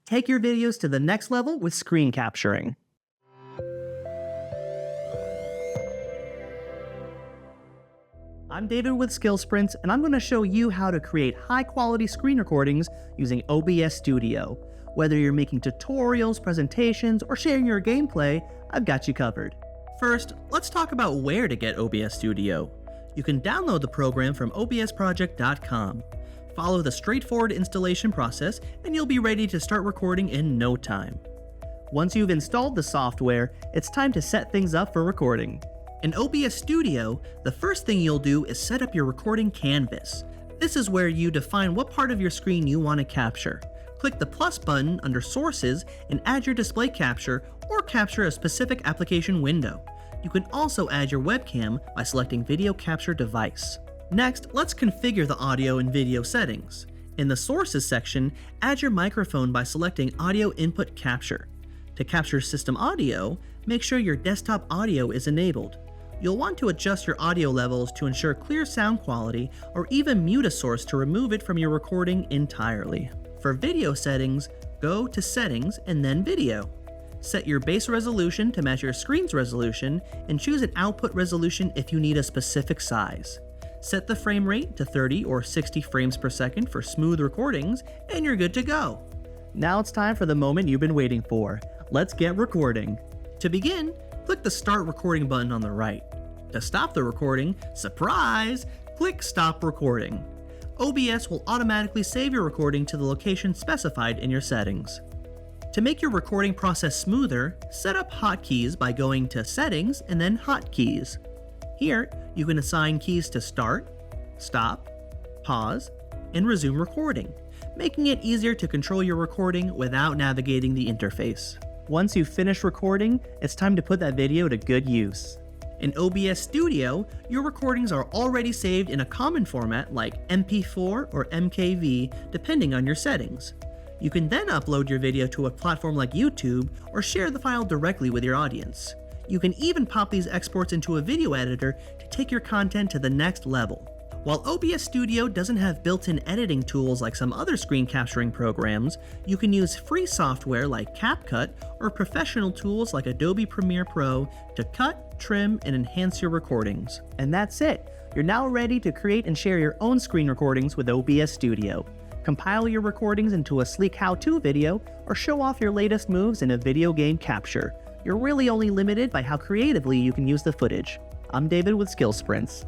Take your videos to the next level with screen capturing. I'm David with SkillSprints, and I'm going to show you how to create high-quality screen recordings using OBS Studio. Whether you're making tutorials, presentations, or sharing your gameplay, I've got you covered. First, let's talk about where to get OBS Studio. You can download the program from obsproject.com. Follow the straightforward installation process, and you'll be ready to start recording in no time. Once you've installed the software, it's time to set things up for recording. In OBS Studio, the first thing you'll do is set up your recording canvas. This is where you define what part of your screen you want to capture. Click the plus button under Sources and add your display capture or capture a specific application window. You can also add your webcam by selecting Video Capture Device. Next, let's configure the audio and video settings. In the Sources section, add your microphone by selecting Audio Input Capture. To capture system audio, make sure your desktop audio is enabled. You'll want to adjust your audio levels to ensure clear sound quality, or even mute a source to remove it from your recording entirely. For video settings, go to Settings and then Video. Set your base resolution to match your screen's resolution, and choose an output resolution if you need a specific size. Set the frame rate to 30 or 60 frames per second for smooth recordings, and you're good to go. Now it's time for the moment you've been waiting for. Let's get recording. To begin, click the Start Recording button on the right. To stop the recording, surprise, click Stop Recording. OBS will automatically save your recording to the location specified in your settings. To make your recording process smoother, set up hotkeys by going to Settings and then Hotkeys. Here, you can assign keys to Start, Stop, Pause, and Resume recording, making it easier to control your recording without navigating the interface. Once you've finished recording, it's time to put that video to good use. In OBS Studio, your recordings are already saved in a common format like MP4 or MKV, depending on your settings. You can then upload your video to a platform like YouTube or share the file directly with your audience. You can even pop these exports into a video editor to take your content to the next level. While OBS Studio doesn't have built-in editing tools like some other screen capturing programs, you can use free software like CapCut or professional tools like Adobe Premiere Pro to cut, trim, and enhance your recordings. And that's it! You're now ready to create and share your own screen recordings with OBS Studio. Compile your recordings into a sleek how-to video, or show off your latest moves in a video game capture. You're really only limited by how creatively you can use the footage. I'm David with SkillSprints.